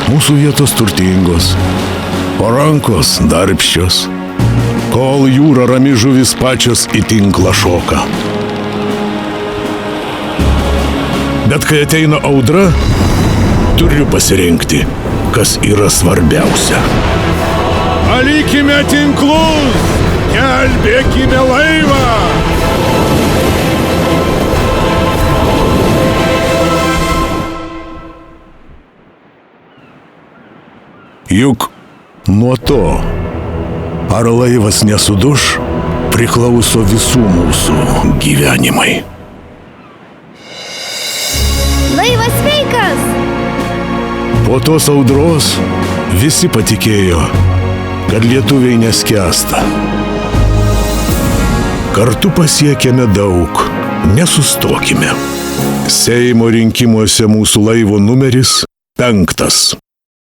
Mūsų vietos turtingos, o rankos darbščios. Kol jūra rami, žuvis pačios į tinklą šoka. Bet kai ateina audra, turiu pasirinkti, kas yra svarbiausia. Palikime tinklus, gelbėkime laivą! Juk nuo to, ar laivas nesuduš, priklauso visų mūsų gyvenimai. Laivas sveikas! Po tos audros visi patikėjo, kad lietuviai neskęsta. Kartu pasiekėme daug, nesustokime. Seimo rinkimuose mūsų laivo numeris 5.